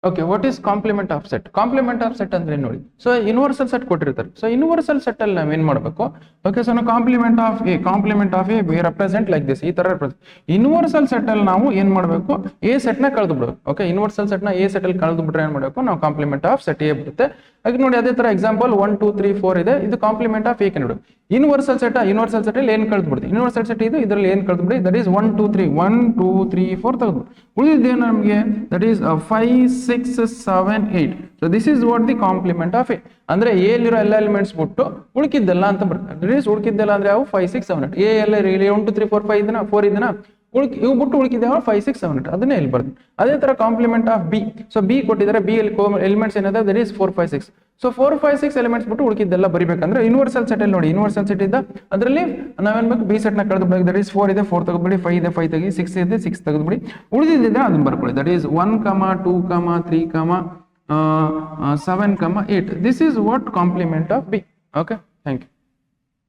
Okay, what is complement of set? Complement of set ಅಂದ್ರೆ ನೋಡಿ, so universal set ಕೊಟ್ಟಿರ್ತಾರೆ. So universal set ಅಲ್ಲಿ ನಾವ್ ಏನ್ ಮಾಡಬೇಕು? ಓಕೆ, ಸೊ ನಾವು complement of A we represent like this, ಈ ತರ ರೆಪ್ರೆಸೆಂಟ್. ಯೂನಿವರ್ಸಲ್ ಸೆಟ್ ಅಲ್ಲಿ ನಾವು ಏನ್ ಮಾಡಬೇಕು? ಎ ಸೆಟ್ ನ ಕಳೆದು ಬಿಡಬೇಕು. ಓಕೆ, ಯೂನಿವರ್ಸಲ್ ಸೆಟ್ ನ ಎ ಸೆಟ್ ಅಲ್ಲಿ ಕಳೆದು ಬಿಟ್ರೆ ಏನ್ ಮಾಡಬೇಕು? ನಾವು ಕಾಂಪ್ಲಿಮೆಂಟ್ ಆಫ್ ಸೆಟ್ ಎ ಬರುತ್ತೆ. ಹಾಗೆ ನೋಡಿ, ಅದೇ ತರ ಎಕ್ಸಾಂಪಲ್ 1 2 3 4 ಇದೆ, ಇದು ಕಾಂಪ್ಲಿಮೆಂಟ್ ಆಫ್ ಎ ಕೆ ನೋಡಿ. ಯೂನಿವರ್ಸಲ್ ಸೆಟ್ ಅಲ್ಲಿ ಏನ್ ಕಳೆದು ಬಿಡುತ್ತೆ? ಯೂನಿವರ್ಸಲ್ ಸೆಟ್ ಇದು, ಇದರಲ್ಲಿ ಏನ್ ಕಳೆದು ಬಿಡಿ? ದಟ್ ಈಸ್ 1 2 3 1 2 3 4 ತೆಗೆದು ಉಳಿದಿದ್ದೇನು ನಮಗೆ? That is 5 6 7 8. So this is what the complement of A. ಅಂದ್ರೆ ಎ ಅಲ್ಲಿರೋ ಎಲ್ಲ ಎಲಿಮೆಂಟ್ಸ್ ಬಿಟ್ಟು ಉಳಿಕಿದ್ದೆಲ್ಲ ಅಂತ ಬರುತ್ತೆ. ದಟ್ ಈಸ್ ಉಳಿಕಿದ್ದೆಲ್ಲ ಅಂದ್ರೆ ಯಾವ 5 6 7 8. ಎ ಎಲ್ಲ 1 2 3 4 5 ಇದನ್ನ 4 ಇದನ್ನ ಇವು ಬಿಟ್ಟು ಉಳಿಕಿದ್ದೇವ 5 6 7 8, ಅದನ್ನೇ ಇಲ್ಲಿ ಬರ್ತದೆ. ಅದೇ ತರ compliment of B. So B ಕೊಟ್ಟಿದ್ದಾರೆ, ಬಿ ಅಲ್ಲಿ ಎಲಿಮೆಂಟ್ಸ್ ಏನಿದೆ? That is 4 5 6. ಸೊ 4 5 6 ಎಲಿಮೆಂಟ್ಸ್ ಬಿಟ್ಟು ಉಳಿಕಿದ್ದೆಲ್ಲ ಬರಿಬೇಕಂದ್ರೆ ಯೂನಿವರ್ಸಲ್ ಸೆಟ್ ಅಲ್ಲಿ ನೋಡಿ, ಯೂನಿವರ್ಸಲ್ ಸೆಟ್ ಇದ್ದ ಅದರಲ್ಲಿ ನಾವೇನ್ಬೇಕು? ಬಿ ಸೆಟ್ ನ ಕಳೆದು ಬಿಡಿ. ದಟ್ ಈಸ್ 4 ಇದೆ 4 ತೆಗೆದುಬಿಡಿ, 5 ಇದೆ 5 ತೆಗಿ, 6 ಇದೆ 6 ತೆಗೆದುಬಿಡಿ, ಉಳಿದಿದ್ದಿದ್ರೆ ಅದನ್ನ ಬರ್ಕೊಳ್ಳಿ. That is 1 2 3 7 8. This is what complement of B. Okay, thank you.